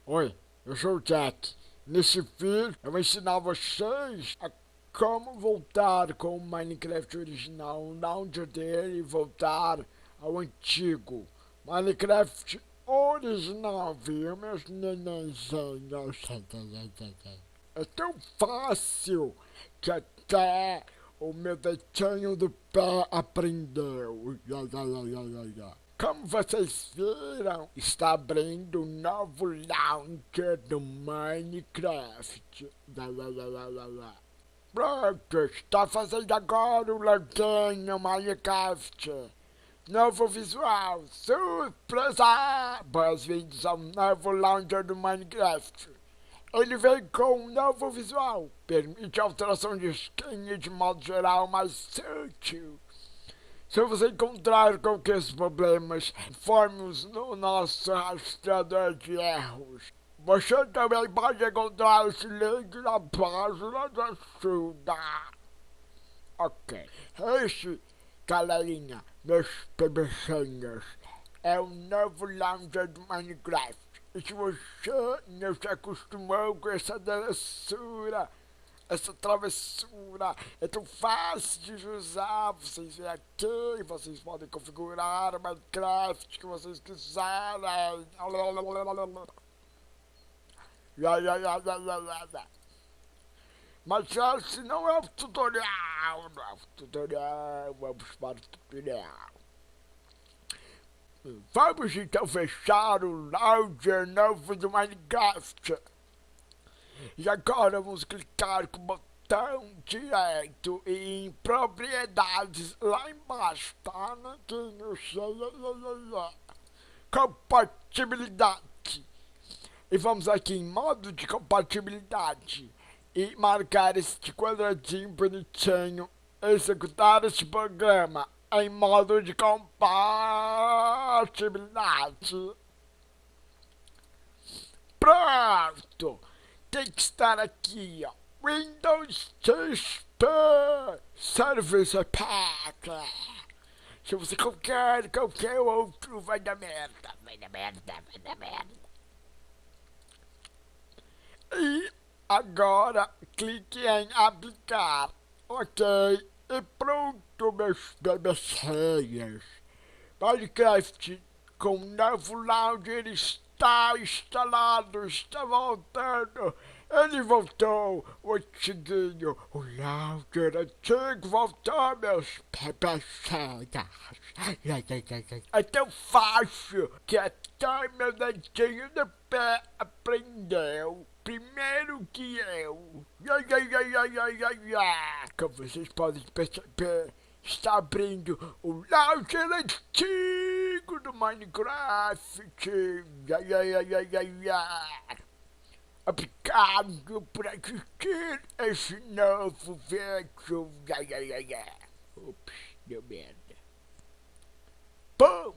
Oi, eu sou o Jack. Nesse vídeo eu vou ensinar vocês a como voltar com o Minecraft original, o launcher dele e voltar ao antigo. Minecraft original, viu, meus nenenzinhos? É tão fácil que até o meu dedinho do pé aprendeu. Como vocês viram, está abrindo um novo launcher do Minecraft. Pronto, está fazendo agora o login no Minecraft. Novo visual, surpresa! Boas-vindas ao novo launcher do Minecraft. Ele vem com um novo visual, permite alteração de skin e de modo geral mais sutil. Se você encontrar qualquer problemas, informe-nos no nosso rastreador de erros. Você também pode encontrar esse link na página de ajuda. Ok. Esse, galerinha, meus bebecinhos, é o novo launcher do Minecraft. E se você não se acostumou com essa doçura, essa travessura é tão fácil de usar, vocês vêm aqui, vocês podem configurar o Minecraft que vocês quiserem. Mas esse não é o tutorial, não é o tutorial, vamos para o tutorial. Vamos então fechar o launcher novo do Minecraft. E agora vamos clicar com o botão direito em propriedades lá embaixo, tá, neguinho? Compatibilidade. E vamos aqui em modo de compatibilidade e marcar este quadradinho bonitinho. Executar este programa em modo de compatibilidade. Pronto! Tem que estar aqui, ó. Windows XP Service Pack. Se você qualquer outro, vai dar merda. E agora clique em aplicar. Ok. E pronto, meus bebecinhos. Minecraft com um novo launcher está instalado, está voltando. Ele voltou, o antiguinho, o launcher antigo voltou, meus bebecinhos. É tão fácil que até meu dedinho do pé aprendeu. Primeiro que eu. Como vocês podem perceber, está abrindo o launcher antigo do Minecraft. Aplicado para assistir esse novo vídeo. Ups, deu merda. Bom!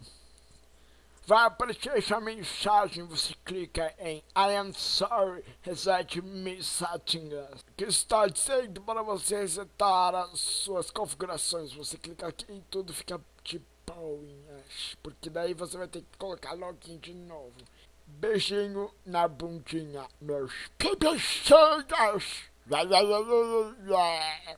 Vai aparecer essa mensagem, você clica em I am sorry, reset me settings, que está dizendo para você resetar as suas configurações. Você clica aqui e tudo fica de boinhas, porque daí você vai ter que colocar login de novo. Beijinho na bundinha, meus bebecinhos.